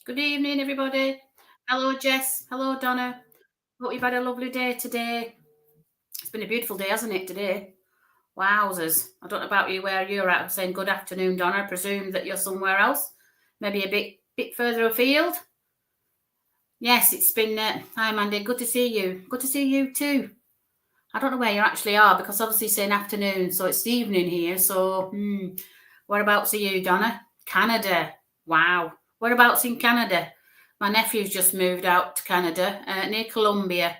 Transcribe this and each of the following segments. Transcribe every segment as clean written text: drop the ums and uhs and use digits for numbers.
Good evening, everybody. Hello, Jess. Hello, Donna. Hope you've had a lovely day today. It's been a beautiful day, hasn't it, today? Wowzers. I don't know about you, where you're at. I'm saying good afternoon, Donna. I presume that you're somewhere else, maybe a bit further afield. Yes, it's been. Hi, Mandy. Good to see you. Good to see you too. I don't know where you actually are because obviously it's saying afternoon, so it's the evening here. So, whereabouts are you, Donna? Canada. Wow. Whereabouts in Canada? My nephew's just moved out to Canada, near Colombia.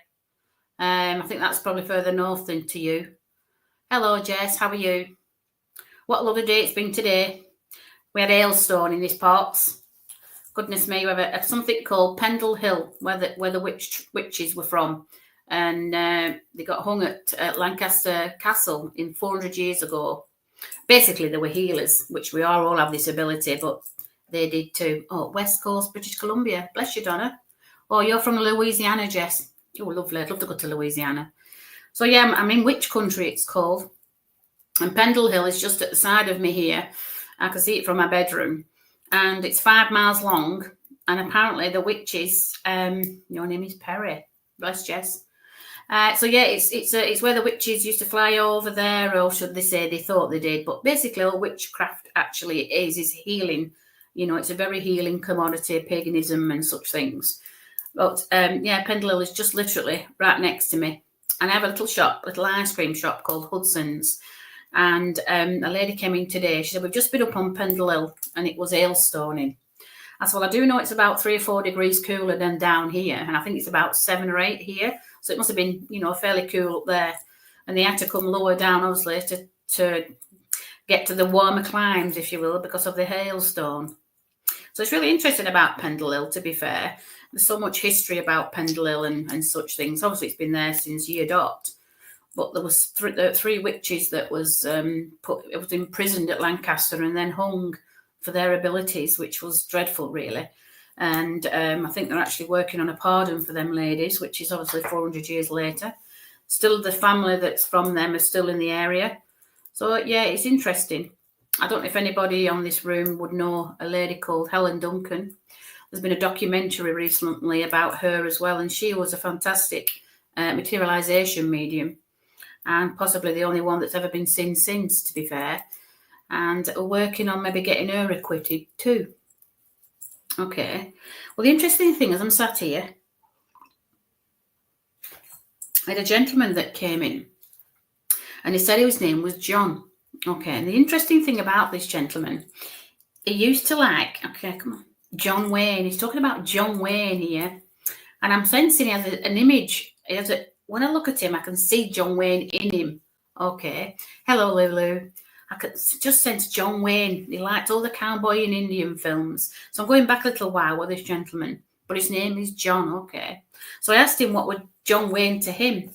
I think that's probably further north than to you. Hello, Jess. How are you? What a lovely day it's been today. We had hailstone in these parts. Goodness me, we have something called Pendle Hill, where the witches were from. And they got hung at Lancaster Castle in 400 years ago. Basically, they were healers, which we all have this ability, but they did too. Oh, West Coast, British Columbia. Bless you, Donna. Oh, you're from Louisiana, Jess. Oh, lovely. I'd love to go to Louisiana. So, yeah, I'm in which country it's called. And Pendle Hill is just at the side of me here. I can see it from my bedroom. And it's 5 miles long. And apparently the witches, your name is Perry. Bless Jess. So yeah, it's where the witches used to fly over there, or should they say they thought they did. But basically, all witchcraft actually is healing. You know, it's a very healing commodity, paganism and such things. But yeah, Pendle Hill is just literally right next to me. And I have a little ice cream shop called Hudson's. And a lady came in today. She said, we've just been up on Pendle Hill and it was hailstoning. I said, well, I do know it's about 3 or 4 degrees cooler than down here. And I think it's about 7 or 8 here. So it must have been, fairly cool up there. And they had to come lower down, obviously, to get to the warmer climes, if you will, because of the hailstone. So it's really interesting about Pendle Hill, to be fair. There's so much history about Pendle Hill and such things. Obviously, it's been there since year dot. But there was three witches that was imprisoned at Lancaster and then hung for their abilities, which was dreadful, really. And I think they're actually working on a pardon for them ladies, which is obviously 400 years later. Still, the family that's from them is still in the area. So, yeah, it's interesting. I don't know if anybody on this room would know a lady called Helen Duncan. There's been a documentary recently about her as well, and she was a fantastic materialization medium, and possibly the only one that's ever been seen since, to be fair. And we're working on maybe getting her acquitted too. Okay. Well, the interesting thing is I'm sat here. I had a gentleman that came in and he said his name was John. Okay. And the interesting thing about this gentleman, he used to John Wayne. He's talking about John Wayne here. And I'm sensing he has an image. When I look at him, I can see John Wayne in him. Okay. Hello, Lulu. I could just sense John Wayne. He liked all the cowboy and Indian films. So I'm going back a little while with this gentleman, but his name is John. Okay. So I asked him what would John Wayne to him.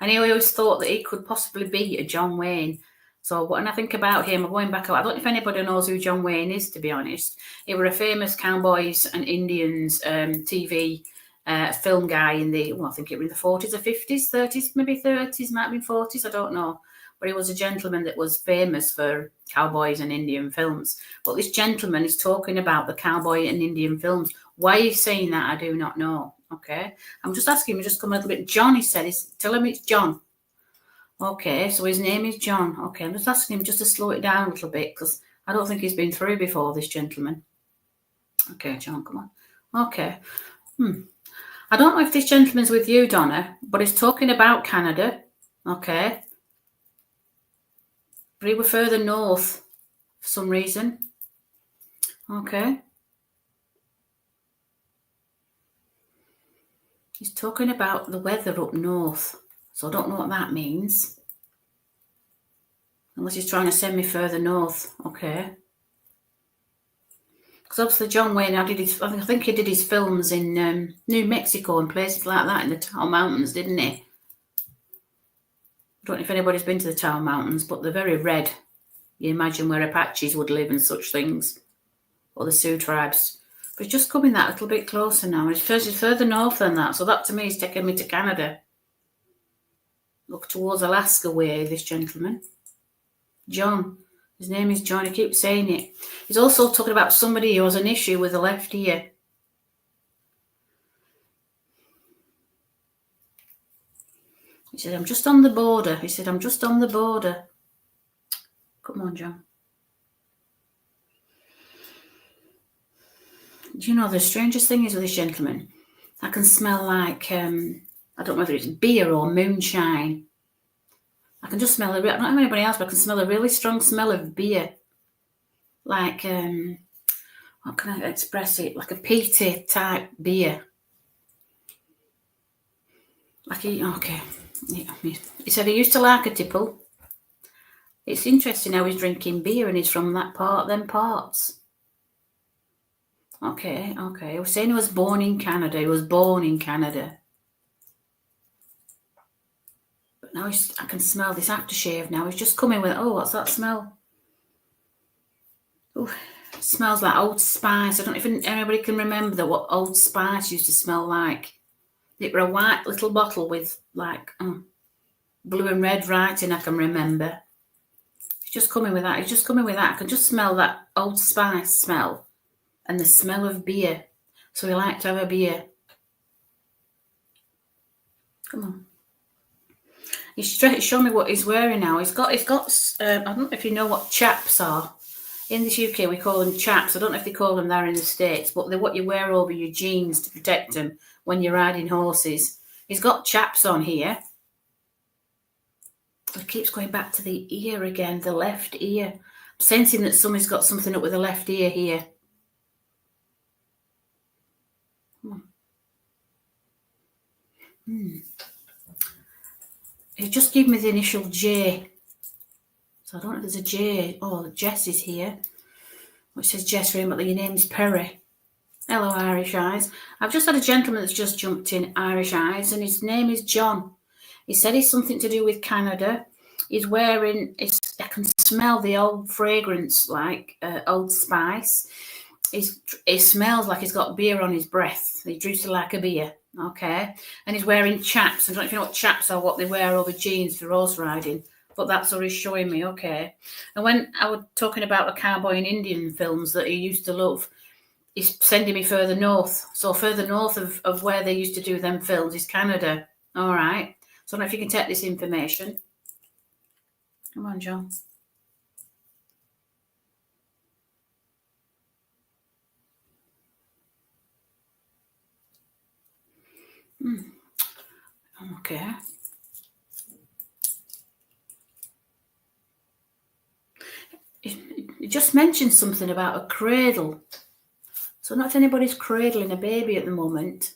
And he always thought that he could possibly be a John Wayne. So when I think about him, I'm going back. I don't know if anybody knows who John Wayne is, to be honest. He was a famous cowboys and Indians TV film guy in I think it was in the 40s or 50s, 30s, maybe 30s, might have been 40s, I don't know. But he was a gentleman that was famous for cowboys and Indian films. But this gentleman is talking about the cowboy and Indian films. Why he's saying that, I do not know. Okay. I'm just asking him, just come a little bit. John, he said, tell him it's John. Okay, so his name is John. Okay, I'm just asking him just to slow it down a little bit because I don't think he's been through before, this gentleman. Okay, John, come on. Okay. I don't know if this gentleman's with you, Donna, but he's talking about Canada. Okay. But he was further north for some reason. Okay. He's talking about the weather up north. So I don't know what that means. Unless he's trying to send me further north. Okay. Because obviously John Wayne, I think he did his films in New Mexico and places like that in the Tall Mountains, didn't he? I don't know if anybody's been to the Tall Mountains, but they're very red. You imagine where Apaches would live and such things. Or the Sioux tribes. But it's just coming that little bit closer now. It's further north than that. So that to me is taking me to Canada. Look towards Alaska way, this gentleman. John. His name is John. He keeps saying it. He's also talking about somebody who has an issue with the left ear. He said, I'm just on the border. He said, I'm just on the border. Come on, John. Do you know the strangest thing is with this gentleman? I can smell like, I don't know whether it's beer or moonshine. I can just smell it. I don't know anybody else, but I can smell a really strong smell of beer. Like, how can I express it? Like a peaty type beer. Like, okay. He said he used to like a tipple. It's interesting how he's drinking beer and he's from them parts. Okay. He was saying he was born in Canada. But now I can smell this aftershave now. He's just coming with, what's that smell? Oh, it smells like Old Spice. I don't know if anybody can remember what Old Spice used to smell like. It were a white little bottle with like blue and red writing, I can remember. He's just coming with that. I can just smell that Old Spice smell and the smell of beer. So he liked to have a beer. Come on. He's showing me what he's wearing now. He's got. I don't know if you know what chaps are. In this UK, we call them chaps. I don't know if they call them there in the States, but they're what you wear over your jeans to protect them when you're riding horses. He's got chaps on here. It keeps going back to the ear again, the left ear. I'm sensing that somebody's got something up with the left ear here. It just gave me the initial J. So I don't know if there's a J. Oh, Jess is here. Which says Jess Rain, but your name's Perry. Hello, Irish Eyes. I've just had a gentleman that's just jumped in, Irish Eyes, and his name is John. He said it's something to do with Canada. He's wearing, I can smell the old fragrance, like Old Spice. He smells like he's got beer on his breath. He drinks like a beer, okay? And he's wearing chaps. I don't know if you know what chaps are, what they wear over jeans for horse riding, but that's what he's showing me, okay? And when I was talking about the cowboy and Indian films that he used to love, he's sending me further north. So further north of where they used to do them films is Canada, all right? So I don't know if you can take this information. Come on, John. Okay. You just mentioned something about a cradle. So not if anybody's cradling a baby at the moment,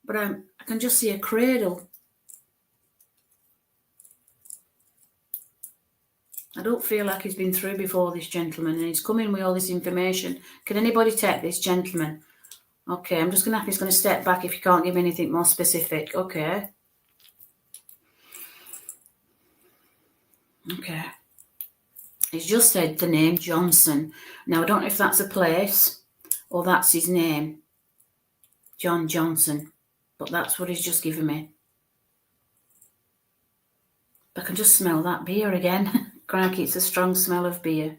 but I can just see a cradle. I don't feel like he's been through before, this gentleman, and he's coming with all this information. Can anybody take this gentleman? Okay, I'm just he's going to step back if you can't give anything more specific. Okay. Okay. He's just said the name Johnson. Now, I don't know if that's a place or that's his name. John Johnson. But that's what he's just given me. I can just smell that beer again. Crikey, it's a strong smell of beer.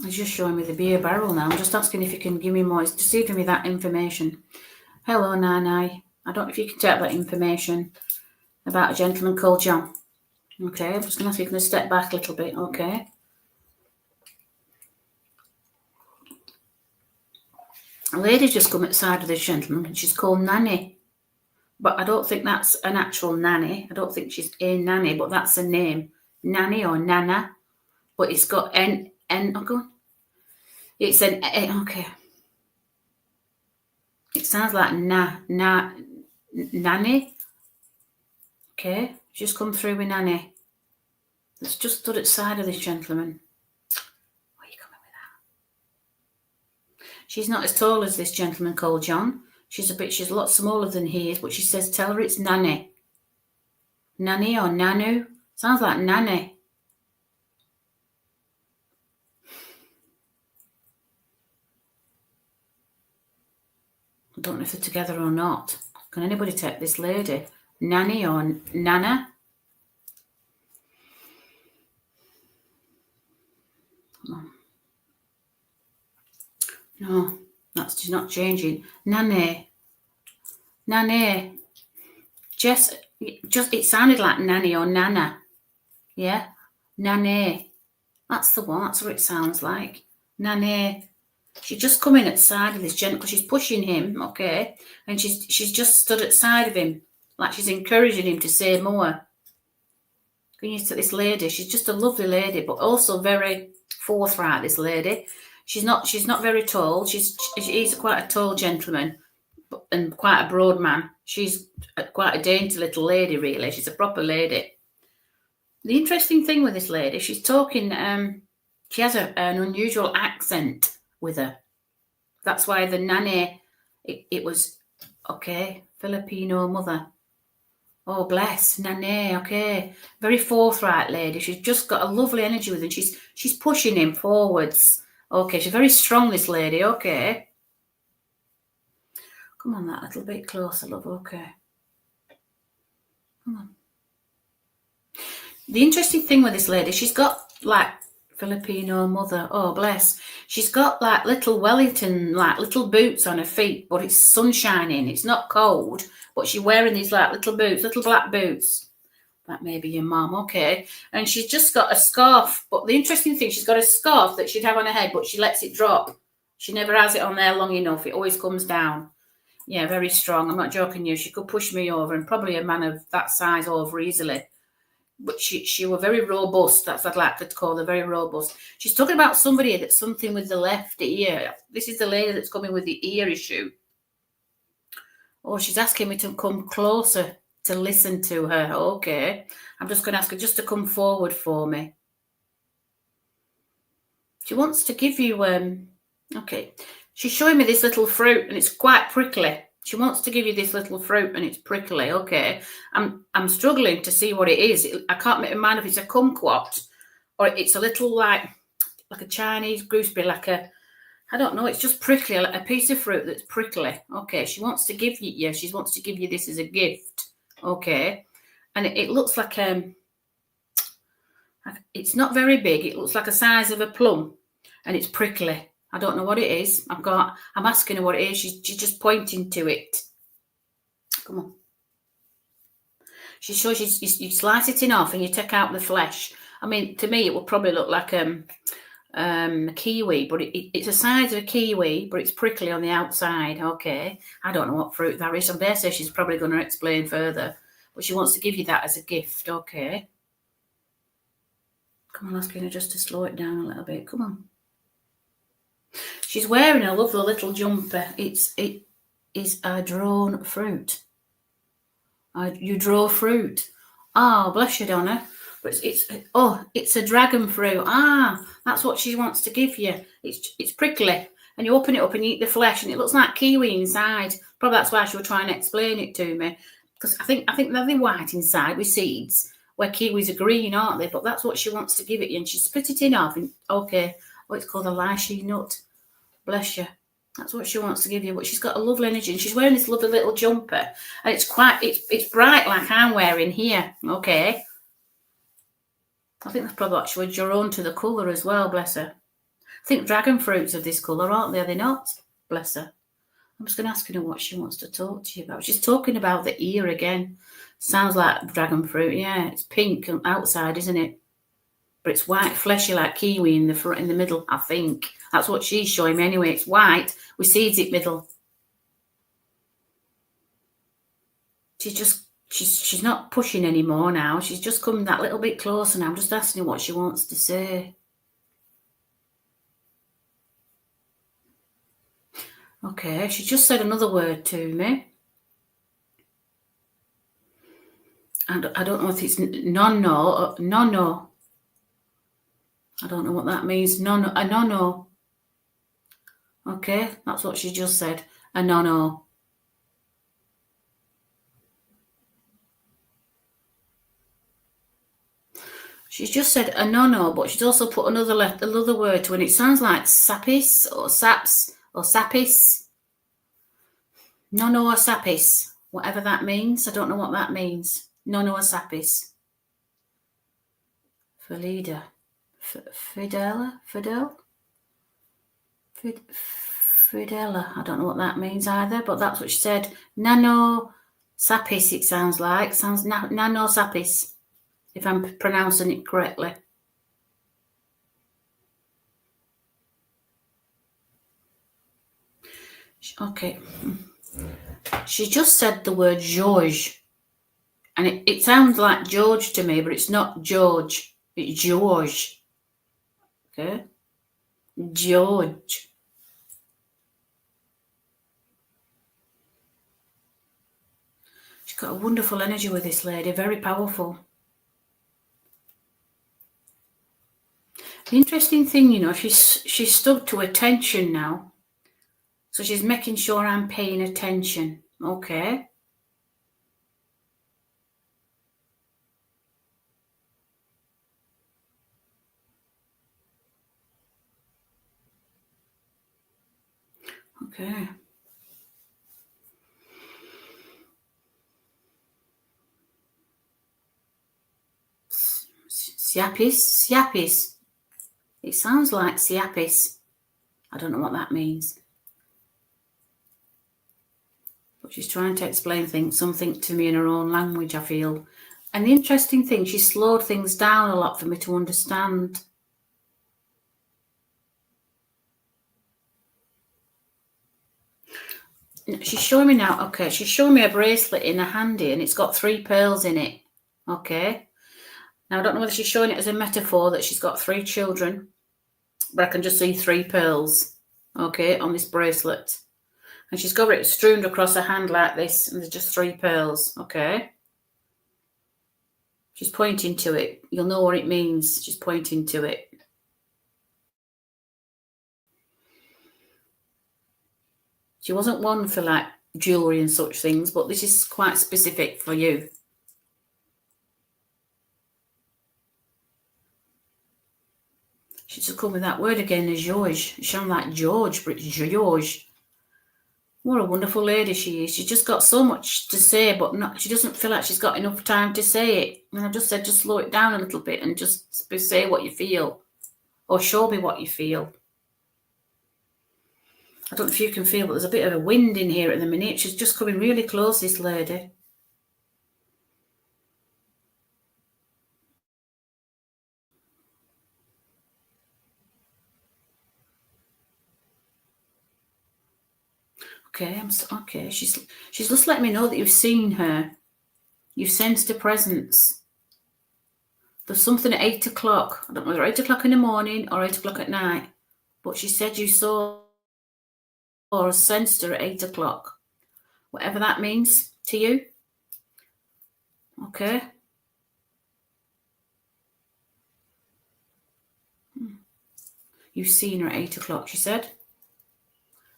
He's just showing me the beer barrel now. I'm just asking if you can give me more. He's just giving me that information. Hello, Nanai. I don't know if you can take that information about a gentleman called John. Okay, I'm just going to ask you to step back a little bit. Okay. A lady's just come at the side of this gentleman, and she's called Nanny. But I don't think that's an actual nanny. I don't think she's a nanny, but that's a name. Nanny or Nana. But it's got N. Oh, go on. It's an okay. It sounds like nanny. Okay, just come through with nanny. That's just stood at the side of this gentleman. Where are you coming with that? She's not as tall as this gentleman called John. She's a lot smaller than he is, but she says, tell her it's Nanny. Nanny or Nanu? Sounds like Nanny. I don't know if they're together or not. Can anybody take this lady? Nanny or Nana? No, She's not changing. Nanny. Nanny. Just it sounded like nanny or nana. Yeah? Nanny. That's the one. That's what it sounds like. Nanny. She's just coming at the side of this gent because she's pushing him, okay? And she's just stood at the side of him, like she's encouraging him to say more. Can you see this lady? She's just a lovely lady, but also very forthright, this lady. She's not very tall. He's quite a tall gentleman and quite a broad man. She's quite a dainty little lady, really. She's a proper lady. The interesting thing with this lady, she's talking, she has an unusual accent with her. That's why the nanny, it was, okay, Filipino mother. Oh, bless, nanny, okay. Very forthright lady. She's just got a lovely energy with her. She's pushing him forwards. Okay, she's very strong, this lady, okay. Come on, that little bit closer, love, okay. Come on. The interesting thing with this lady, she's got, like, Filipino mother, oh, bless. She's got, like, little Wellington, like, little boots on her feet, but it's sunshining. It's not cold, but she's wearing these, like, little boots, little black boots. That may be your mum, okay. And she's just got a scarf, but the interesting thing, she's got a scarf that she'd have on her head, but she lets it drop. She never has it on there long enough. It always comes down. Yeah, very strong. I'm not joking you. She could push me over, and probably a man of that size over easily. But she was very robust. That's what I'd like to call her, very robust. She's talking about somebody that's something with the left ear. This is the lady that's coming with the ear issue. Oh, she's asking me to come closer to listen to her. Okay. I'm just going to ask her just to come forward for me. She wants to give you, okay. She's showing me this little fruit, and it's quite prickly. She wants to give you this little fruit, and it's prickly. Okay, I'm struggling to see what it is. I can't make a mind if it's a kumquat or it's a little like a Chinese gooseberry, like a, I don't know. It's just prickly, like a piece of fruit that's prickly. Okay, she wants to give you, yeah, she wants to give you this as a gift. Okay, and it looks like it's not very big. It looks like the size of a plum, and it's prickly. I don't know what it is. I'm asking her what it is. She's just pointing to it. Come on. She's sure you slice it in half and you take out the flesh. I mean, to me, it would probably look like a kiwi, but it's the size of a kiwi, but it's prickly on the outside. Okay. I don't know what fruit that is. I dare say she's probably going to explain further, but she wants to give you that as a gift. Okay. Come on, asking her just to slow it down a little bit. Come on. She's wearing a lovely little jumper. It is a drawn fruit. You draw fruit. Oh, bless you, Donna. But it's a dragon fruit. Ah, that's what she wants to give you. It's prickly, and you open it up and you eat the flesh, and it looks like kiwi inside. Probably that's why she was trying to explain it to me, because I think they're white inside with seeds, where kiwis are green, aren't they? But that's what she wants to give it you, and she split it in half. And okay, it's called a lychee nut. Bless you. That's what she wants to give you. But she's got a lovely energy, and she's wearing this lovely little jumper, and it's bright like I'm wearing here. Okay. I think that's probably actually drawn to the colour as well. Bless her. I think dragon fruits of this colour, aren't they? Are they not? Bless her. I'm just going to ask her what she wants to talk to you about. She's talking about the ear again. Sounds like dragon fruit. Yeah, it's pink outside, isn't it? But it's white, fleshy like kiwi in the front, in the middle. I think that's what she's showing me. Anyway, it's white with seeds in the middle. She's not pushing anymore now. She's just coming that little bit closer now. I'm just asking her what she wants to say. Okay, she just said another word to me. And I don't know if it's no-no or no-no. I don't know what that means. No-no. Okay, that's what she just said. A no-no. She's just said a no-no, but she's also put another word to it. It sounds like sapis or saps or sapis. No-no or sapis. Whatever that means. I don't know what that means. No-no or sapis. Felida. Fidel? Friedella. I don't know what that means either, but that's what she said. Nano sapis, it sounds like. Sounds nano sapis, if I'm pronouncing it correctly. Okay. She just said the word George. And it sounds like George to me, but it's not George. It's George. Okay? George. She's got a wonderful energy with this lady, very powerful. The interesting thing, you know, she's stuck to attention now. So she's making sure I'm paying attention. Okay. Okay. Siapis. It sounds like Siapis. I don't know what that means. But she's trying to explain something to me in her own language, I feel. And the interesting thing, she slowed things down a lot for me to understand. She's showing me now, okay, she's showing me a bracelet in her handy and it's got 3 pearls in it. Okay. Now, I don't know whether she's showing it as a metaphor that she's got 3 children, but I can just see 3 pearls, okay, on this bracelet. And she's got it strewn across her hand like this, and there's just 3 pearls, okay? She's pointing to it. You'll know what it means. She's pointing to it. She wasn't one for, like, jewellery and such things, but this is quite specific for you. She's just called me that word again, as George. It sounds like George, but it's George. What a wonderful lady she is. She's just got so much to say, but she doesn't feel like she's got enough time to say it. And I just said, just slow it down a little bit and just say what you feel. Or show me what you feel. I don't know if you can feel, but there's a bit of a wind in here at the minute. She's just coming really close, this lady. Okay. She's just letting me know that you've seen her. You've sensed her presence. There's something at 8 o'clock. I don't know whether 8 o'clock in the morning or 8 o'clock at night. But she said you saw or sensed her at 8 o'clock. Whatever that means to you. Okay. You've seen her at 8 o'clock, she said.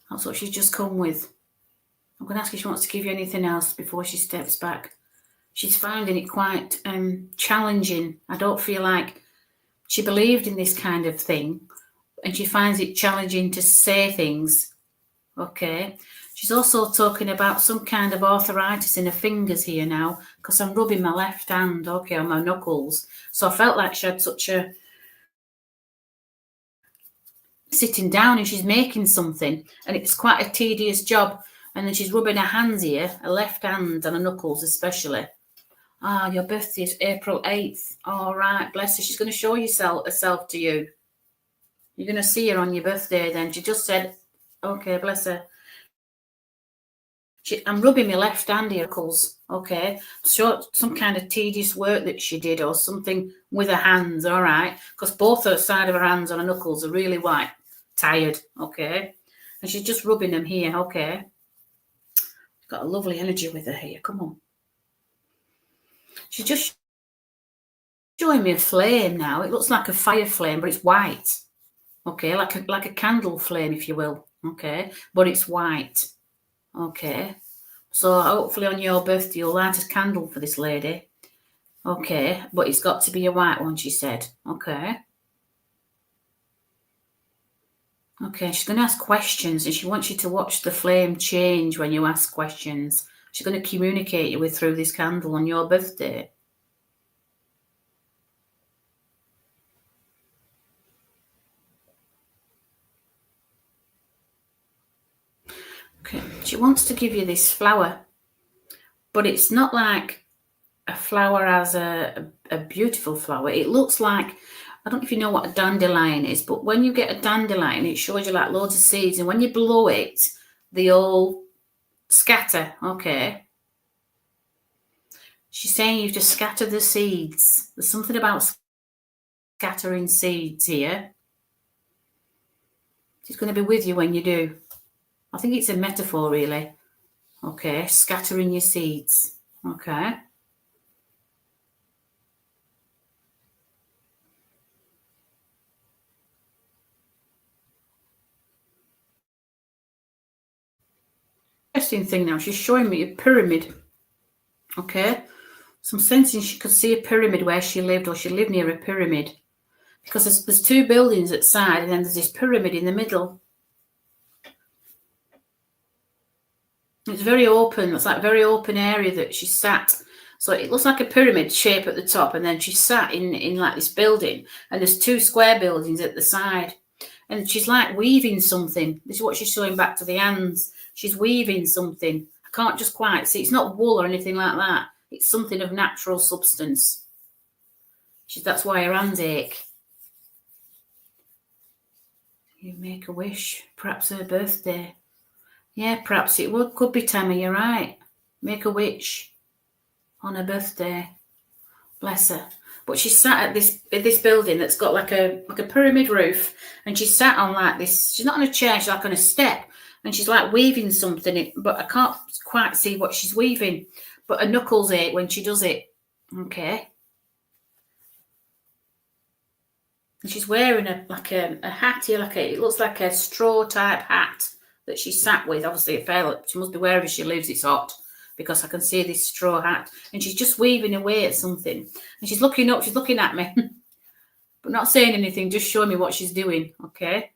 That's what she's just come with. I'm going to ask if she wants to give you anything else before she steps back. She's finding it quite challenging. I don't feel like she believed in this kind of thing, and she finds it challenging to say things. Okay. She's also talking about some kind of arthritis in her fingers here now, because I'm rubbing my left hand, okay, on my knuckles. So I felt like she had such a sitting down and she's making something, and it's quite a tedious job. And then she's rubbing her hands here, her left hand and her knuckles especially. Your birthday is April 8th. All right, bless her. She's going to show herself to you. You're going to see her on your birthday then. She just said, okay, bless her. I'm rubbing my left hand here, knuckles, okay? So some kind of tedious work that she did or something with her hands, all right? Because both her side of her hands and her knuckles are really white, tired, okay? And she's just rubbing them here, okay? She's got a lovely energy with her here. Come on. She's just showing me a flame now. It looks like a fire flame, but it's white, okay? Like a candle flame, if you will, okay? But it's white. Okay, so hopefully on your birthday you'll light a candle for this lady. Okay, but it's got to be a white one, she said. Okay. Okay, she's going to ask questions and she wants you to watch the flame change when you ask questions. She's going to communicate you with through this candle on your birthday. She wants to give you this flower, but it's not like a flower as a beautiful flower. It looks like, I don't know if you know what a dandelion is, but when you get a dandelion, it shows you like loads of seeds, and when you blow it, they all scatter. Okay. She's saying you have to scatter the seeds. There's something about scattering seeds here. She's going to be with you when you do. I think it's a metaphor, really. Okay, scattering your seeds. Okay. Interesting thing now, she's showing me a pyramid. Okay. So I'm sensing she could see a pyramid where she lived, or she lived near a pyramid. Because there's two buildings at side, and then there's this pyramid in the middle. It's very open. It's like a very open area that she sat. So it looks like a pyramid shape at the top, and then she sat in like this building, and there's two square buildings at the side. And she's like weaving something. This is what she's showing back to the hands. She's weaving something. I can't just quite see. It's not wool or anything like that. It's something of natural substance. That's why her hands ache. You make a wish. Perhaps her birthday. Yeah, perhaps it could be Tammy, you're right. Make a wish on her birthday. Bless her. But she sat at this building that's got like a pyramid roof, and she sat on like this. She's not on a chair, she's like on a step, and she's like weaving something, but I can't quite see what she's weaving. But her knuckles ache when she does it. Okay. And she's wearing a hat here, it looks like a straw type hat that she sat with. Obviously it fell. She must be wherever she lives, it's hot, because I can see this straw hat, and she's just weaving away at something, and she's looking up, she's looking at me but not saying anything, just showing me what she's doing. Okay.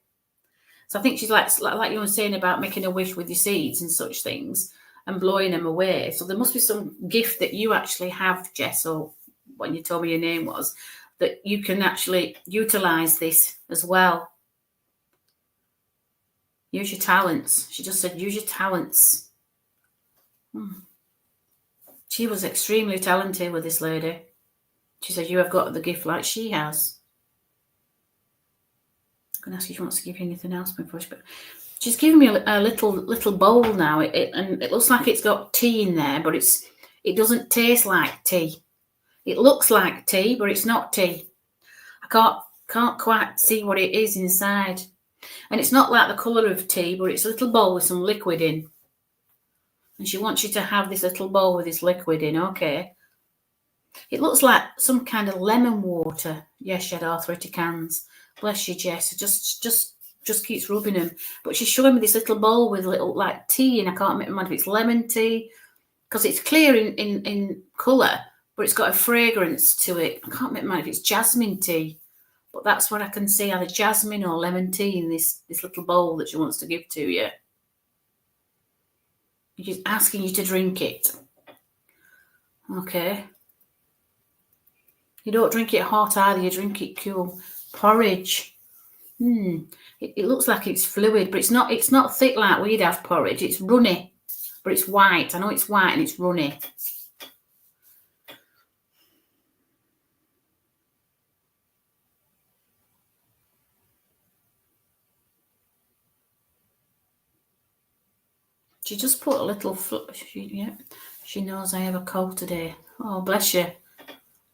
So I think she's like you were saying about making a wish with your seeds and such things and blowing them away. So there must be some gift that you actually have, Jess, or when you told me your name was, that you can actually utilize this as well. Use your talents. She just said, use your talents. She was extremely talented with this lady. She said, you have got the gift like she has. I'm going to ask if she wants to give you anything else before but she's giving me a little bowl now. And it looks like it's got tea in there, but it doesn't taste like tea. It looks like tea, but it's not tea. I can't quite see what it is inside. And it's not like the colour of tea, but it's a little bowl with some liquid in. And she wants you to have this little bowl with this liquid in. Okay. It looks like some kind of lemon water. Yes, she had arthritic hands. Bless you, Jess. It just keeps rubbing them. But she's showing me this little bowl with little like tea, and I can't remember if it's lemon tea, because it's clear in colour, but it's got a fragrance to it. I can't remember if it's jasmine tea, but that's what I can see, either jasmine or lemon tea in this little bowl that she wants to give to you. She's asking you to drink it. Okay. You don't drink it hot either, you drink it cool. Porridge. It looks like it's fluid, but it's not thick like we'd have porridge. It's runny, but it's white. I know it's white and it's runny. She just put a little she knows I have a cold today. Oh, bless you.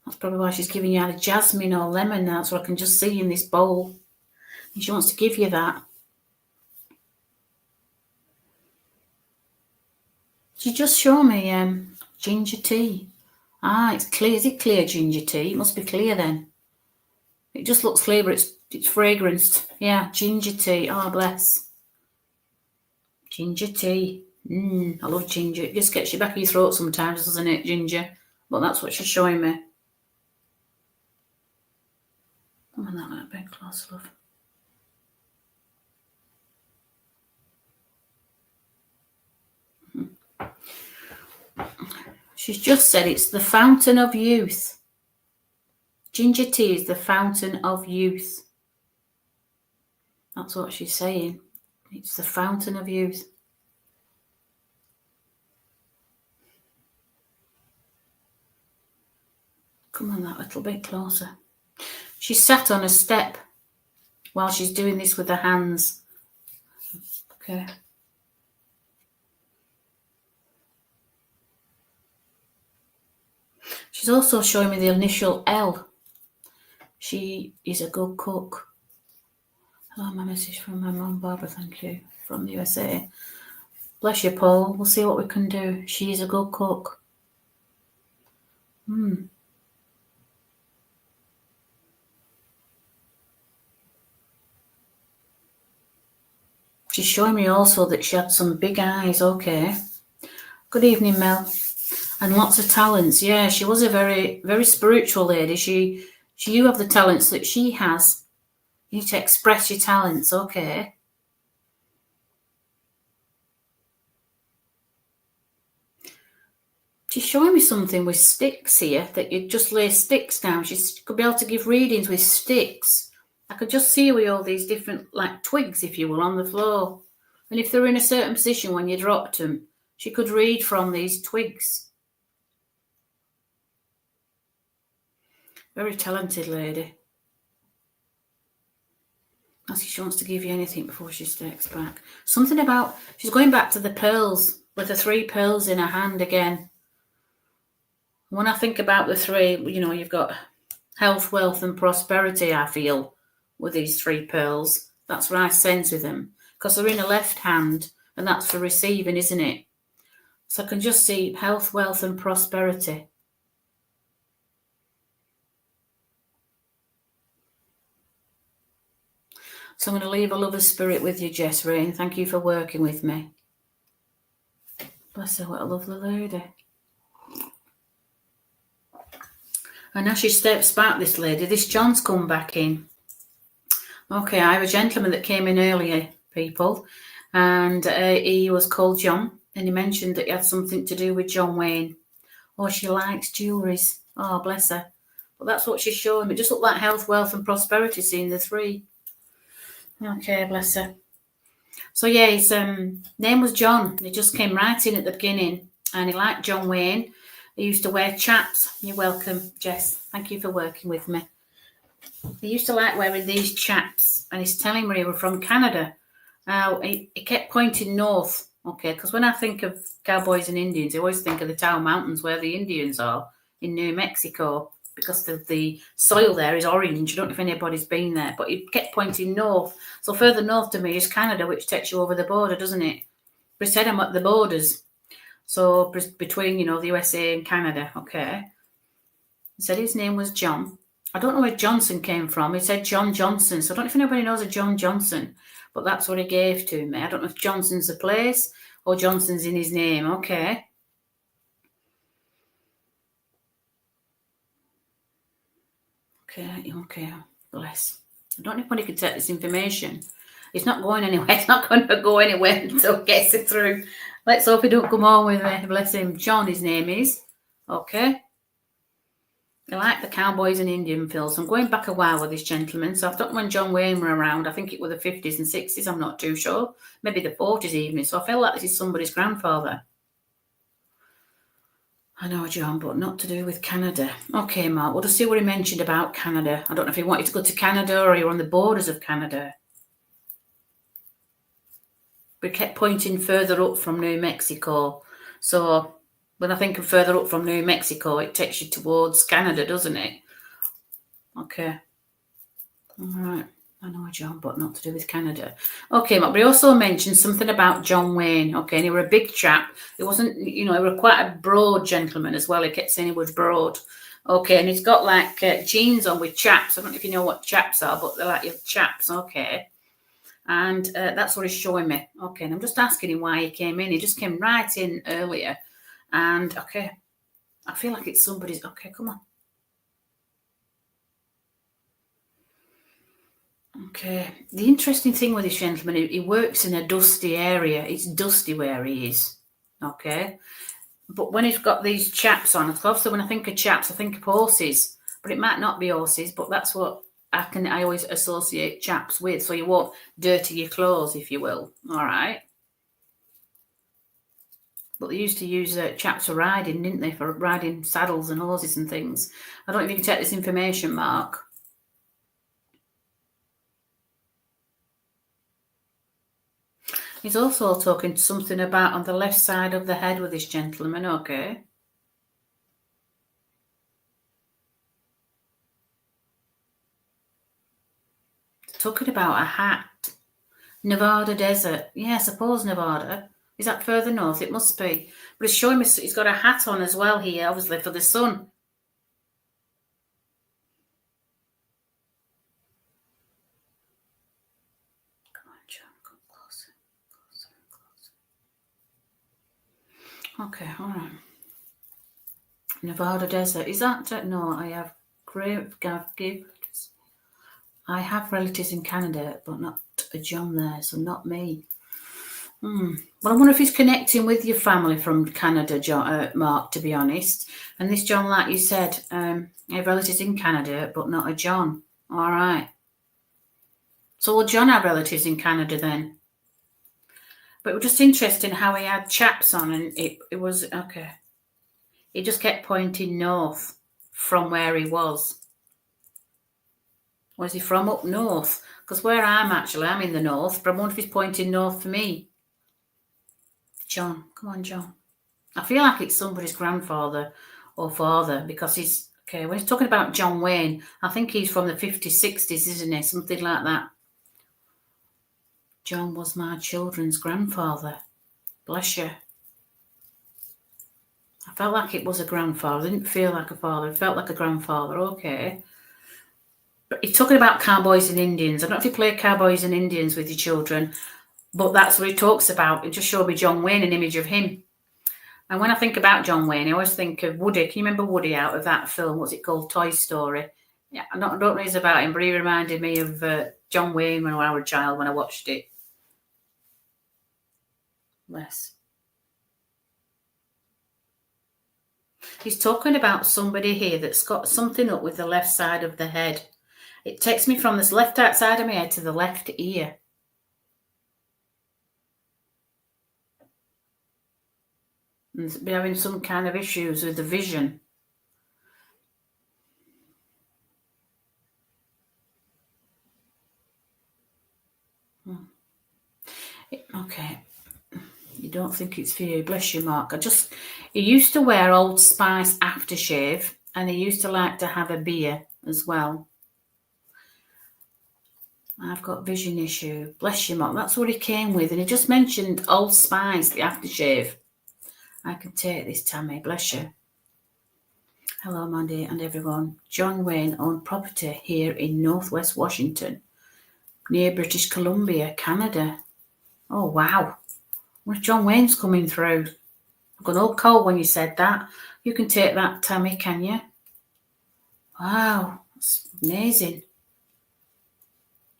That's probably why she's giving you either jasmine or lemon. That's what I can just see in this bowl. And she wants to give you that. She just showed me ginger tea. Ah, it's clear. Is it clear ginger tea? It must be clear then. It just looks clear, but it's fragranced. Yeah, ginger tea. Oh, bless. Ginger tea. I love ginger. It just gets you back in your throat sometimes, doesn't it, ginger? But that's what she's showing me. Come on, that might be close, love. She's just said it's the fountain of youth. Ginger tea is the fountain of youth. That's what she's saying. It's the fountain of youth. Come on, that little bit closer. She's sat on a step while she's doing this with her hands. Okay. She's also showing me the initial L. She is a good cook. Hello, my message from my mum, Barbara, thank you, from the USA. Bless you, Paul. We'll see what we can do. She is a good cook. She's showing me also that she had some big eyes. Okay. Good evening, Mel. And lots of talents. Yeah, she was a very, very spiritual lady. You have the talents that she has. You need to express your talents. Okay. She's showing me something with sticks here, that you just lay sticks down. She could be able to give readings with sticks. I could just see with all these different, like twigs, if you will, on the floor. And if they're in a certain position when you dropped them, she could read from these twigs. Very talented lady. As she wants to give you anything before she steps back. Something about, she's going back to the pearls, with the 3 pearls in her hand again. When I think about the 3, you've got health, wealth, and prosperity, I feel, with these 3 pearls. That's what I sense with them. Because they're in her left hand, and that's for receiving, isn't it? So I can just see health, wealth, and prosperity. So I'm going to leave a lover's spirit with you, Jess Rain. Thank you for working with me. Bless her, what a lovely lady. And as she steps back, this lady, this John's come back in. Okay, I have a gentleman that came in earlier, people, and he was called John, and he mentioned that he had something to do with John Wayne. Oh, she likes jewelries. Oh, bless her. But that's what she's showing me. Just look like health, wealth, and prosperity, seeing the 3. Okay, bless her. So yeah, his name was John. He just came right in at the beginning, and he liked John Wayne. He used to wear chaps. You're welcome, Jess. Thank you for working with me. He used to like wearing these chaps, and he's telling me he was from Canada. He kept pointing north, okay, because when I think of cowboys and Indians, I always think of the Tower Mountains where the Indians are in New Mexico, because the soil there is orange. I don't know if anybody's been there, but he kept pointing north. So further north to me is Canada, which takes you over the border, doesn't it? But he said I'm at the borders. So between, the USA and Canada, okay. He said his name was John. I don't know where Johnson came from. He said John Johnson. So I don't know if anybody knows a John Johnson, but that's what he gave to me. I don't know if Johnson's a place or Johnson's in his name. Okay. Okay. Bless. I don't know if anybody can take this information. It's not going anywhere. It's not going to go anywhere until it gets it through. Let's hope he don't come on with me. Bless him. John, his name is. Okay. I like the cowboys and Indian films. I'm going back a while with this gentleman. So I don't know when John Wayne were around. I think it were the 50s and 60s. I'm not too sure. Maybe the 40s even. So I feel like this is somebody's grandfather. I know, John, but not to do with Canada. Okay, Mark, we'll just see what he mentioned about Canada. I don't know if he wanted to go to Canada or you're on the borders of Canada. We kept pointing further up from New Mexico. So when I think of further up from New Mexico, it takes you towards Canada, doesn't it? Okay. All right. I know, John, but not to do with Canada. Okay, but we also mentioned something about John Wayne. Okay, and he were a big chap. He wasn't, he were quite a broad gentleman as well. He kept saying he was broad. Okay, and he's got like jeans on with chaps. I don't know if you know what chaps are, but they're like your chaps. Okay. And that's what he's showing me. Okay, and I'm just asking him why he came in. He just came right in earlier. And, okay, I feel like it's somebody's... Okay, come on. Okay. The interesting thing with this gentleman, he works in a dusty area. It's dusty where he is. Okay. But when he's got these chaps on, obviously when I think of chaps, I think of horses. But it might not be horses, but that's what I always associate chaps with. So you won't dirty your clothes, if you will. All right. But they used to use chaps for riding, didn't they? For riding saddles and horses and things. I don't know if you can take this information, Mark. He's also talking something about on the left side of the head with this gentleman, okay? Talking about a hat. Nevada desert. Yeah, I suppose Nevada. Is that further north? It must be. But it's showing me he's got a hat on as well here, obviously, for the sun. Come on, John, come closer. Okay, all right. Nevada desert. Is that... No, I have I have relatives in Canada, but not a John there, so not me. Well, I wonder if he's connecting with your family from Canada, John, Mark, to be honest. And this John, like you said, I have relatives in Canada, but not a John. All right. So will John have relatives in Canada then? But it was just interesting how he had chaps on, and it was, okay. He just kept pointing north from where he was. Was he from up north? Because where I'm in the north, but I wonder if he's pointing north for me. John, come on, John. I feel like it's somebody's grandfather or father because he's, okay, when he's talking about John Wayne, I think he's from the 50s, 60s, isn't he? Something like that. John was my children's grandfather. Bless you. I felt like it was a grandfather. I didn't feel like a father. It felt like a grandfather. Okay. But he's talking about cowboys and Indians. I don't know if you play cowboys and Indians with your children, but that's what he talks about. It just showed me John Wayne, an image of him. And when I think about John Wayne, I always think of Woody. Can you remember Woody out of that film? What's it called? Toy Story. Yeah, I don't know it's about him, but he reminded me of John Wayne when I was a child when I watched it. Bless. He's talking about somebody here that's got something up with the left side of the head. It takes me from this left side of my head to the left ear. And be having some kind of issues with the vision. Okay. You don't think it's for you. Bless you, Mark. He used to wear Old Spice aftershave, and he used to like to have a beer as well. I've got vision issue. Bless you, Mark. That's what he came with. And he just mentioned Old Spice, the aftershave. I can take this, Tammy. Bless you. Hello, Mandy and everyone. John Wayne owned property here in Northwest Washington, near British Columbia, Canada. Oh, wow. Well, John Wayne's coming through. I got all cold when you said that. You can take that, Tammy, can you? Wow, that's amazing.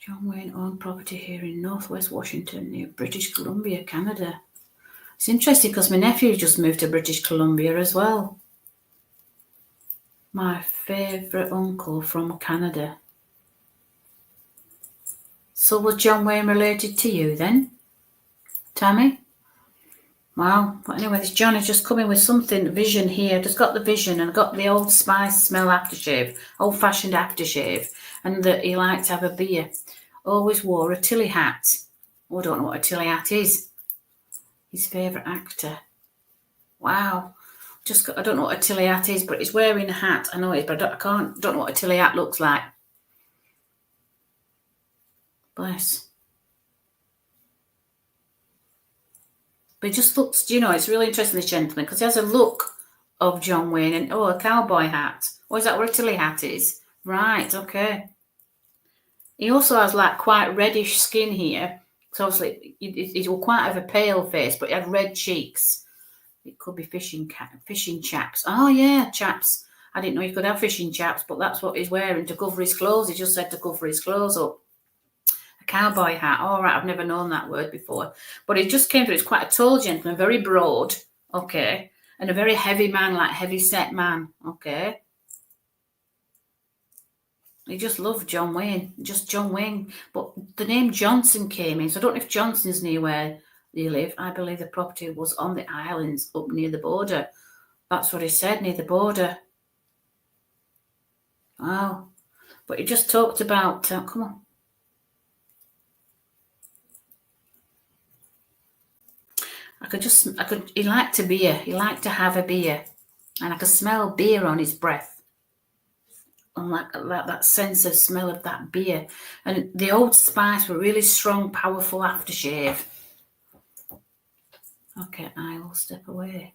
John Wayne owned property here in Northwest Washington, near British Columbia, Canada. It's interesting because my nephew just moved to British Columbia as well. My favourite uncle from Canada. So was John Wayne related to you then, Tammy? Wow. But anyway, this John is just coming with something, vision here. Just got the vision and got the Old Spice smell aftershave, old-fashioned aftershave, and that he liked to have a beer. Always wore a Tilly hat. Oh, I don't know what a Tilly hat is. His favourite actor. Wow. I don't know what a Tilly hat is, but he's wearing a hat. I know it is, but I don't know what a Tilly hat looks like. Bless. But he just looks, it's really interesting, this gentleman, because he has a look of John Wayne and, a cowboy hat. Or is that what a Tilly hat is? Right, okay. He also has like quite reddish skin here. So obviously he will quite have a pale face, but he had red cheeks. It could be fishing chaps. Oh yeah, chaps. I didn't know you could have fishing chaps, but that's what he's wearing to cover his clothes. He just said to cover his clothes up. A cowboy hat. All right, I've never known that word before. But it just came through. It's quite a tall gentleman, very broad, okay, and a very heavy man, like heavy set man, okay. He just loved John Wayne, just John Wayne. But the name Johnson came in, so I don't know if Johnson's near where you live, I believe the property was on the islands up near the border. That's what he said, near the border. Wow. But he just talked about, come on. He liked a beer. He liked to have a beer. And I could smell beer on his breath. And like that sense of smell of that beer. And the Old Spice were really strong, powerful aftershave. Okay, I will step away.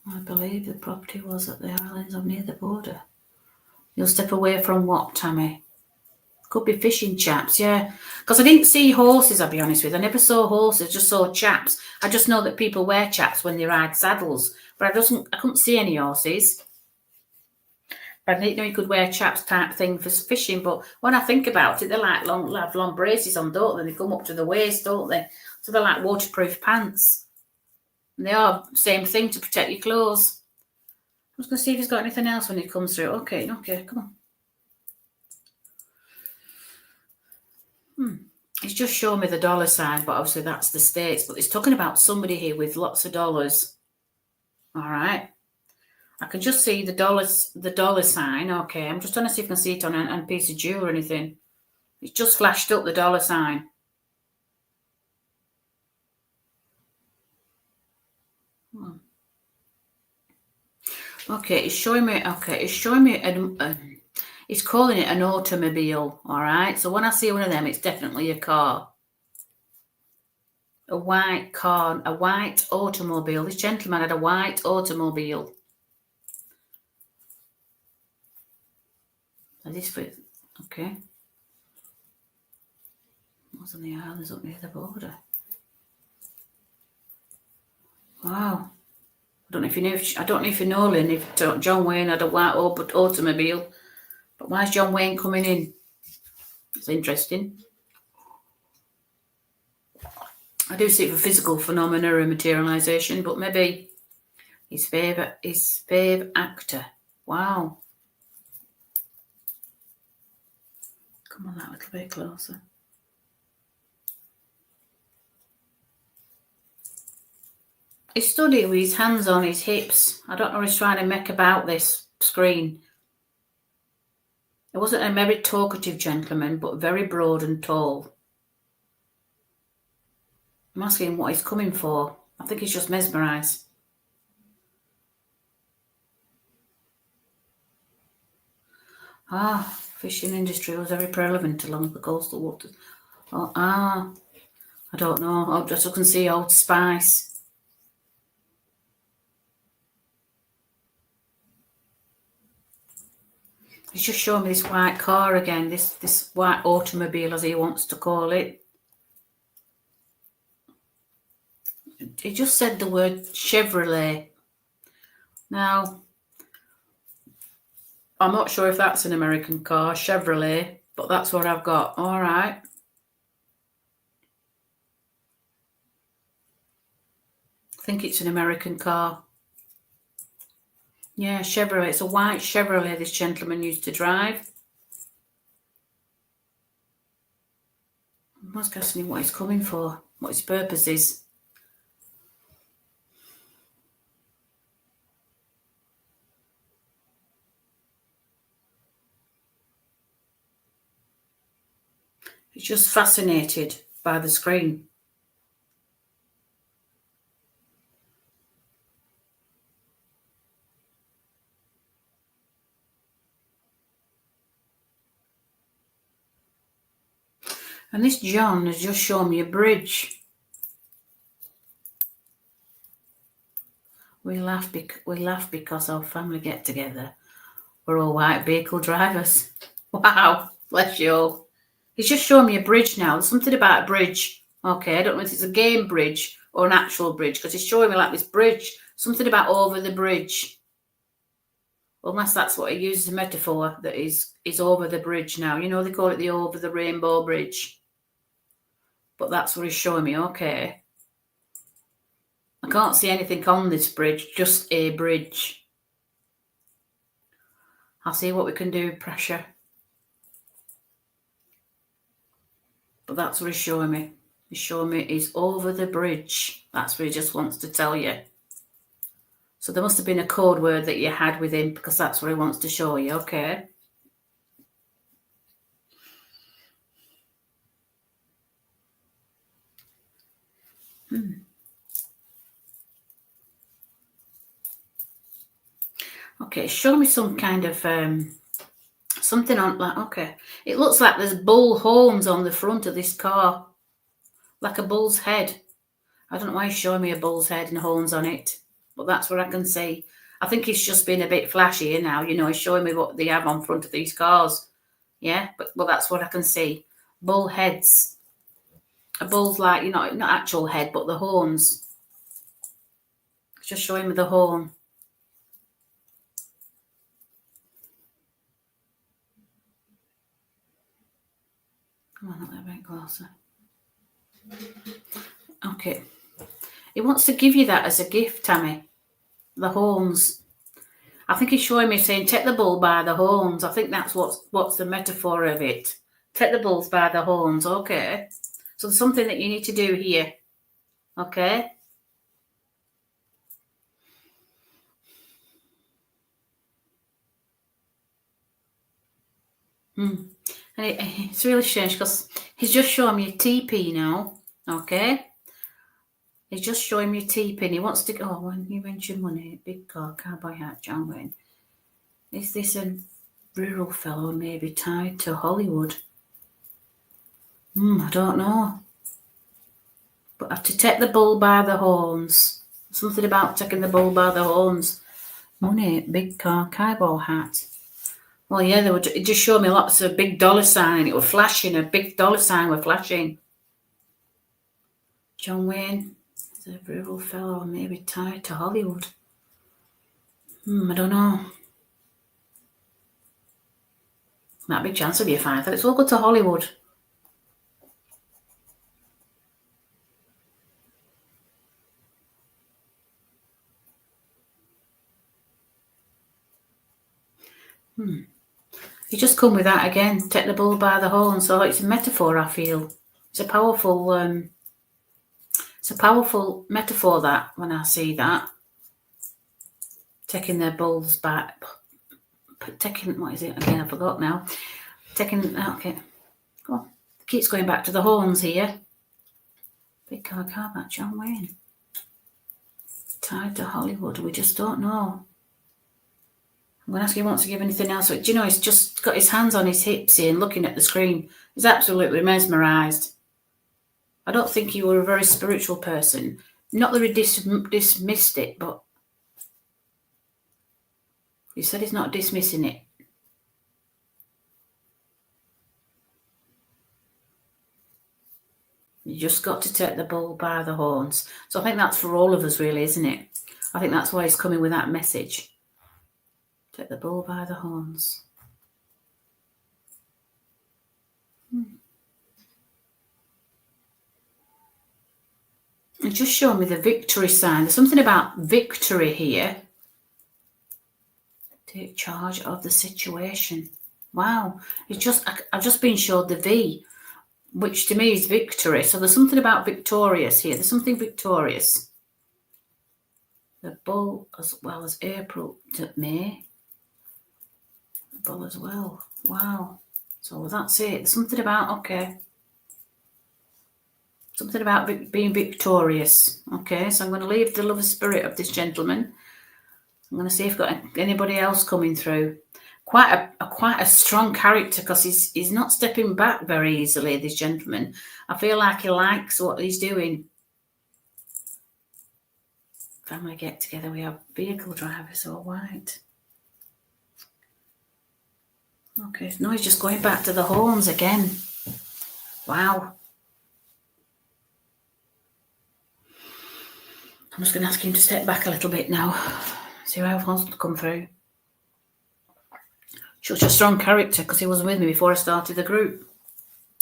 I believe the property was at the islands or near the border. You'll step away from what, Tammy? Could be fishing chaps, yeah. Because I didn't see horses, I'll be honest with you. I never saw horses, just saw chaps. I just know that people wear chaps when they ride saddles. But I couldn't see any horses. I didn't know you could wear chaps type thing for fishing. But when I think about it, they're like long braces on, don't they? They come up to the waist, don't they? So they're like waterproof pants. And they are the same thing to protect your clothes. I was going to see if he's got anything else when he comes through. Okay, come on. He's just showing me the dollar sign, but obviously that's the States. But he's talking about somebody here with lots of dollars. All right. I can just see the dollar sign. Okay, I'm just trying to see if I can see it on a piece of jewelry or anything. It's just flashed up the dollar sign. Okay, it's showing me. Okay, it's showing me. It's calling it an automobile. All right. So when I see one of them, it's definitely a car. A white car, a white automobile. This gentleman had a white automobile. Is this for? Okay. What's on the islands up near the border? Wow. I don't know if you know. I don't know if you know, Lynn, if John Wayne had a white automobile. But why is John Wayne coming in? It's interesting. I do see it for physical phenomena and materialization, but maybe his fave actor. Wow. Come on, that little bit closer. He stood here with his hands on his hips. I don't know what he's trying to make about this screen. It wasn't a very talkative gentleman, but very broad and tall. I'm asking what he's coming for. I think he's just mesmerised. Fishing industry was very prevalent along the coastal waters. I don't know. I just can see Old Spice. He's just showing me this white car again, this white automobile, as he wants to call it. He just said the word Chevrolet. Now, I'm not sure if that's an American car, Chevrolet, but that's what I've got. All right. I think it's an American car. Yeah, Chevrolet. It's a white Chevrolet this gentleman used to drive. I was asking him what he's coming for, what his purpose is. He's just fascinated by the screen. And this John has just shown me a bridge. We laugh because our family get together. We're all white vehicle drivers. Wow, bless you. He's just showing me a bridge now. There's something about a bridge. Okay, I don't know if it's a game bridge or an actual bridge, because he's showing me like this bridge. Something about over the bridge. Unless that's what he uses as a metaphor, that is over the bridge now. You know, they call it the over the rainbow bridge. But that's what he's showing me. Okay. I can't see anything on this bridge, just a bridge. I'll see what we can do, pressure. But that's what he's showing me. He's showing me he's over the bridge. That's what he just wants to tell you. So there must have been a code word that you had with him, because that's what he wants to show you, okay? Okay, show me some kind of something on, like, okay. It looks like there's bull horns on the front of this car, like a bull's head. I don't know why he's showing me a bull's head and horns on it, but that's what I can see. I think he's just been a bit flashy now. You know, he's showing me what they have on front of these cars. Yeah, but well, that's what I can see. Bull heads. A bull's like, you know, not actual head, but the horns. It's just showing me the horn. Come on, a little bit closer. Okay. He wants to give you that as a gift, Tammy. The horns. I think he's showing me saying, take the bull by the horns. I think that's what's the metaphor of it. Take the bulls by the horns, okay. So there's something that you need to do here, okay. And it's really strange because he's just showing me a teepee now, okay. He's just showing me a teepee and he wants to go, oh, when you mention money, big car, cowboy hat, John Wayne. Is this a rural fellow maybe tied to Hollywood? I don't know. But I have to take the bull by the horns. Something about taking the bull by the horns. Money, big car, cowboy hat. Well, yeah, it just showed me lots of big dollar sign. It was flashing, a big dollar sign was flashing. John Wayne is a rural fellow, maybe tied to Hollywood. I don't know. That big chance of you find that. Let's all go to Hollywood. You just come with that again. Take the bull by the horn. So it's a metaphor. I feel it's a powerful metaphor. That when I see that, taking their bulls back, taking what is it again? I forgot now. Taking okay. Go on. Keeps going back to the horns here. Big car back, John Wayne. Tied to Hollywood. We just don't know. I'm going to ask if he wants to give anything else. But, do you know, he's just got his hands on his hips here and looking at the screen. He's absolutely mesmerised. I don't think you were a very spiritual person. Not that he dismissed it, but he said he's not dismissing it. You just got to take the bull by the horns. So I think that's for all of us, really, isn't it? I think that's why he's coming with that message. Take the bull by the horns. It's just showing me the victory sign. There's something about victory here. Take charge of the situation. Wow. I've just been showed the V, which to me is victory. So there's something about victorious here. There's something victorious. The bull as well as April to May. The bull as well. Wow. So that's it. There's something about, okay. Something about being victorious. Okay, so I'm going to leave the lover spirit of this gentleman. I'm going to see if I've got anybody else coming through. Quite a strong character, because he's not stepping back very easily, this gentleman. I feel like he likes what he's doing. Family get together, we have vehicle drivers, all white. Okay, no, he's just going back to the horns again. Wow. I'm just going to ask him to step back a little bit now. See who else wants to come through. Such a strong character, because he wasn't with me before I started the group.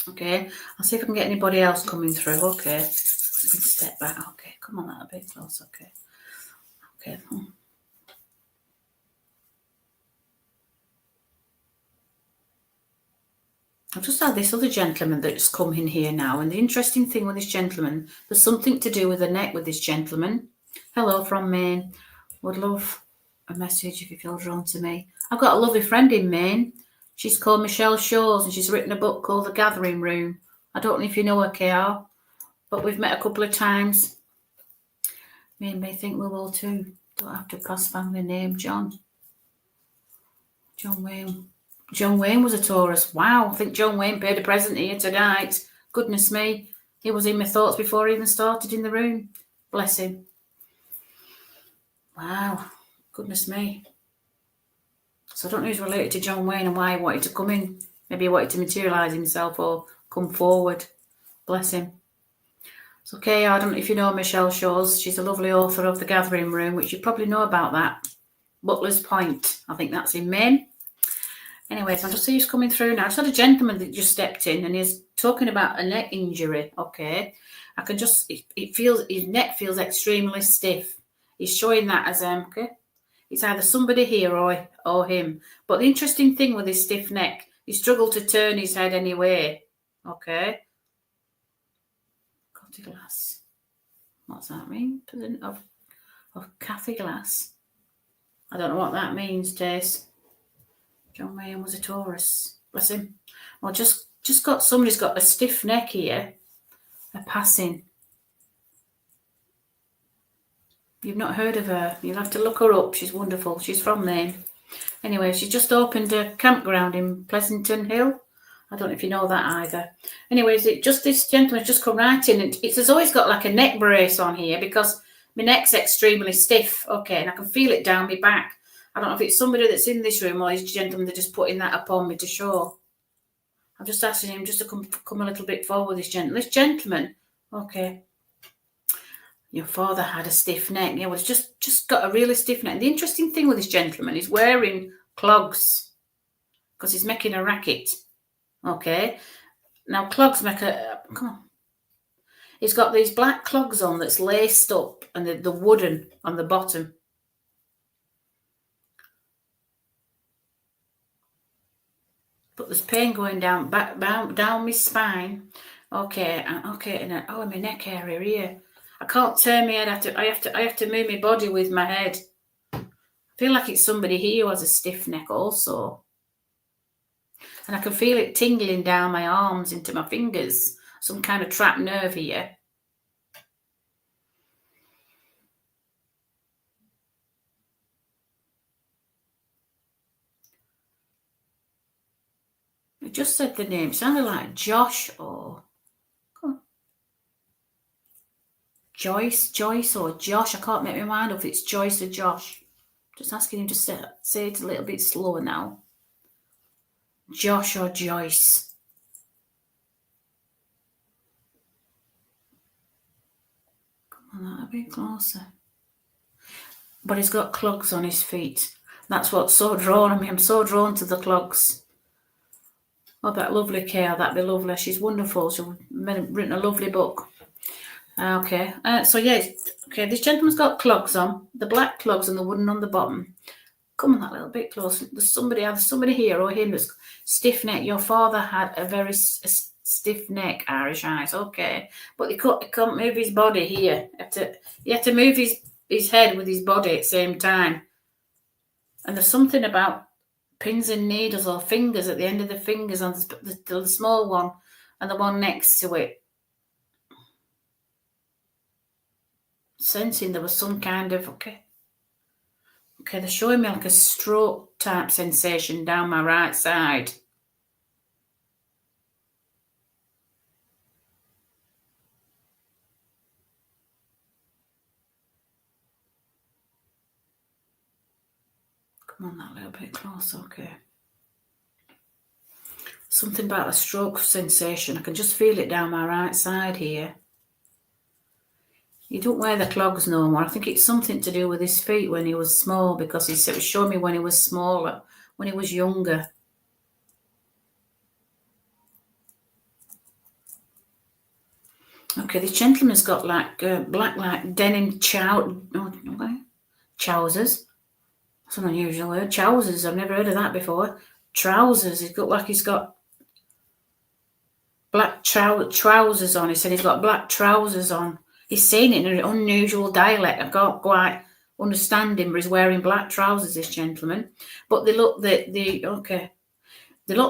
Okay, I'll see if I can get anybody else coming through. Okay, step back. Okay, come on, that a bit close. Okay, okay. I've just had this other gentleman that's come in here now, and the interesting thing with this gentleman, there's something to do with the neck with this gentleman. Hello from Maine. Would love a message if you feel drawn to me. I've got a lovely friend in Maine. She's called Michelle Shawes, and she's written a book called The Gathering Room. I don't know if you know her, KR, but we've met a couple of times. Me and may think we will too. Don't have to pass family name. John Wayne. John Wayne was a Taurus. Wow, I think John Wayne paid a present here tonight. Goodness me. He was in my thoughts before I even started in the room. Bless him. Wow. Goodness me. So I don't know who's related to John Wayne and why he wanted to come in. Maybe he wanted to materialise himself or come forward. Bless him. It's okay, I don't know if you know Michelle Shawes. She's a lovely author of The Gathering Room, which you probably know about that. Butler's Point. I think that's in Maine. Anyway, so I just see he's coming through now. I just had a gentleman that just stepped in and he's talking about a neck injury. Okay. I can just, it feels, his neck feels extremely stiff. He's showing that as, okay. It's either somebody here or him. But the interesting thing with his stiff neck, he struggled to turn his head anyway. Okay. Glass. What's that mean? President of Kathy Glass. I don't know what that means, Tace. John Wayne was a Taurus. Bless him. Well, just got somebody's got a stiff neck here. A passing. You've not heard of her. You'll have to look her up. She's wonderful. She's from Maine. Anyway, she just opened a campground in Pleasanton Hill. I don't know if you know that either. Anyways, this gentleman's just come right in, and it's always got like a neck brace on here because my neck's extremely stiff. Okay, and I can feel it down my back. I don't know if it's somebody that's in this room or this gentleman that's just putting that upon me to show. I'm just asking him just to come a little bit forward. This gentleman. Okay. Your father had a stiff neck. Yeah, well, it's just got a really stiff neck. And the interesting thing with this gentleman is wearing clogs because he's making a racket. Okay, now clogs make a, come on. He's got these black clogs on that's laced up and the wooden on the bottom. But there's pain going down my spine. Okay, and oh, in my neck area here. I can't turn my head. I have to move my body with my head. I feel like it's somebody here who has a stiff neck also. And I can feel it tingling down my arms into my fingers. Some kind of trapped nerve here. It just said the name. It sounded like Josh or Joyce or Josh. I can't make my mind up if it's Joyce or Josh. Just asking him to say it a little bit slower now. Josh or Joyce. Come on, a bit closer. But he's got clogs on his feet. That's what's so drawn on me. I'm so drawn to the clogs. Oh, that lovely Kay, that'd be lovely. She's wonderful. She's written a lovely book. Okay. So yeah, okay. This gentleman's got clogs on. The black clogs and the wooden on the bottom. Come on, that little bit closer. There's somebody here or him that's stiff neck. Your father had a very stiff neck, Irish eyes. Okay, but he can't move his body here. He had to move his head with his body at the same time. And there's something about pins and needles or fingers at the end of the fingers on the small one and the one next to it. Sensing there was some kind of okay, they're showing me like a stroke type sensation down my right side. Come on, that little bit closer, okay. Something about a stroke sensation. I can just feel it down my right side here. He don't wear the clogs no more. I think it's something to do with his feet when he was small because he was showing me when he was smaller, when he was younger. Okay, this gentleman's got like black like denim trousers. That's an unusual word. Trousers. I've never heard of that before. Trousers. He's got black trousers on. He said he's got black trousers on. He's saying it in an unusual dialect. I can't quite understand him, but he's wearing black trousers, this gentleman. But they look they look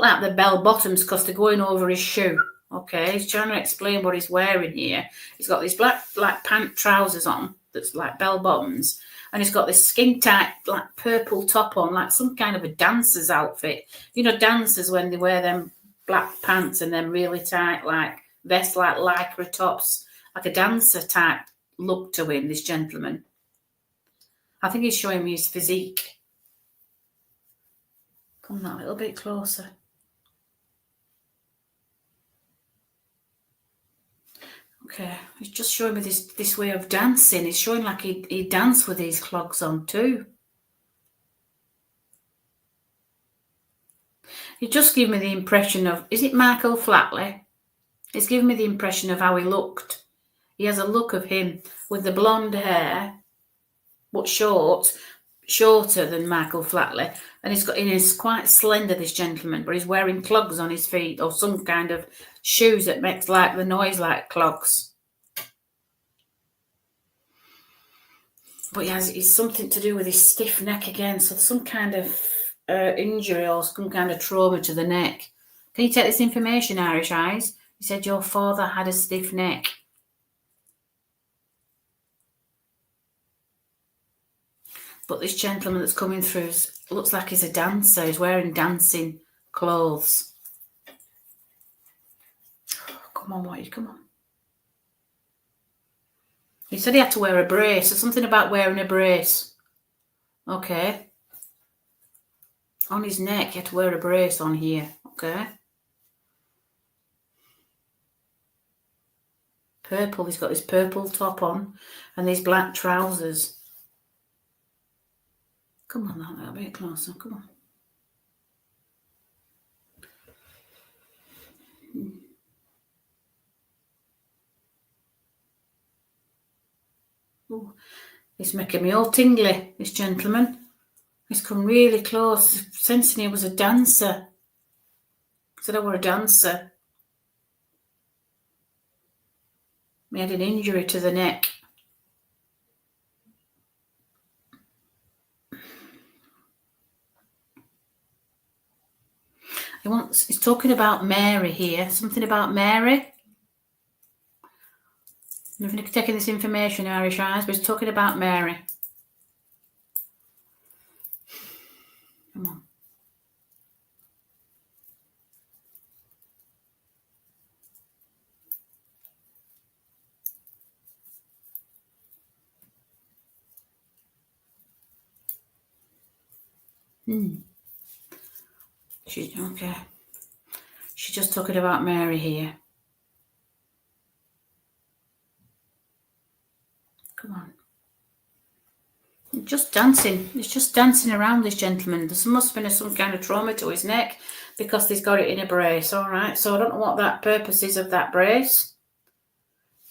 like the bell bottoms because they're going over his shoe. Okay, he's trying to explain what he's wearing here. He's got these black pant trousers on that's like bell bottoms, and he's got this skin tight like purple top on, like some kind of a dancer's outfit. You know, dancers when they wear them black pants and then really tight like vest, like lycra tops, like a dancer type look to him, this gentleman. I think he's showing me his physique. Come on, a little bit closer. Okay, he's just showing me this way of dancing. He's showing like he danced with these clogs on too. He just gave me the impression of, is it Michael Flatley? It's given me the impression of how he looked. He has a look of him with the blonde hair, but shorter than Michael Flatley. And he's quite slender, this gentleman, but he's wearing clogs on his feet or some kind of shoes that makes like the noise like clogs. But it's something to do with his stiff neck again. So some kind of injury or some kind of trauma to the neck. Can you take this information, Irish Eyes? He said your father had a stiff neck. But this gentleman that's coming through looks like he's a dancer. He's wearing dancing clothes. Oh, come on, Whitey, come on. He said he had to wear a brace. There's something about wearing a brace. Okay. On his neck, he had to wear a brace on here. Okay. Purple. He's got this purple top on and these black trousers. Come on, that little bit closer. Come on. Ooh, he's making me all tingly, this gentleman. He's come really close, sensing he was a dancer. He said I were a dancer. He had an injury to the neck. He's talking about Mary here. Something about Mary. I'm taking this information, Irish Eyes, but he's talking about Mary. Come on. Okay. She's just talking about Mary here. Come on. Just dancing. He's just dancing around, this gentleman. There must have been some kind of trauma to his neck because he's got it in a brace. All right. So I don't know what that purpose is of that brace.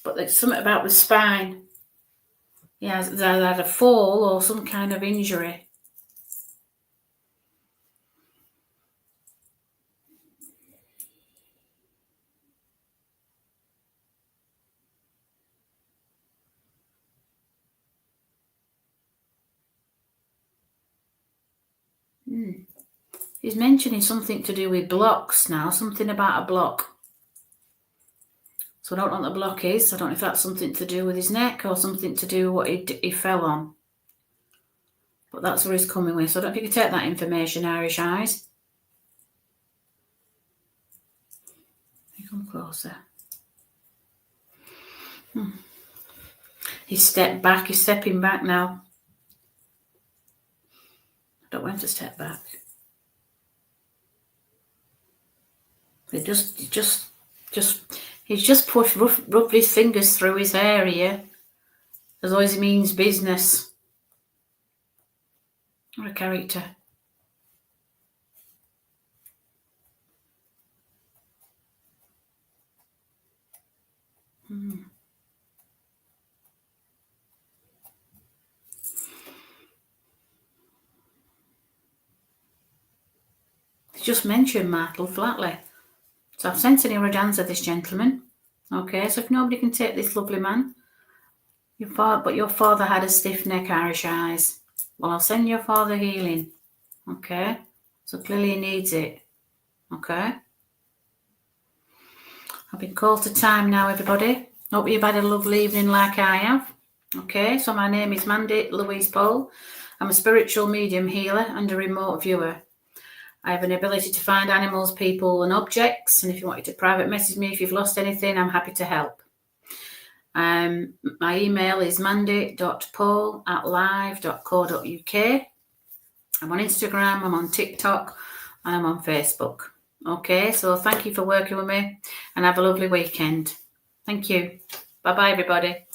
But there's something about the spine. Yeah, they had a fall or some kind of injury. He's mentioning something to do with blocks now, something about a block. So I don't know what the block is. I don't know if that's something to do with his neck or something to do with what he fell on. But that's where he's coming with. So I don't know if you can take that information, Irish Eyes. You come closer. He's stepped back. He's stepping back now. I don't want him to step back. He he's just pushed rubbed his fingers through his hair here, as though he means business. What a character. He just mentioned Michael Flatley. So I've sent an inward answer, this gentleman. Okay, so if nobody can take this lovely man, but your father had a stiff neck, Irish eyes. Well, I'll send your father healing. Okay, so clearly he needs it. Okay. I've been called to time now, everybody. Hope you've had a lovely evening like I have. Okay, so my name is Mandy Louise. I'm a spiritual medium healer and a remote viewer. I have an ability to find animals, people and objects, and if you wanted to private message me if you've lost anything, I'm happy to help. My email is mandy.paul@live.co.uk. I'm on Instagram, I'm on TikTok, and I'm on Facebook. Okay, so thank you for working with me and have a lovely weekend. Thank you. Bye-bye, everybody.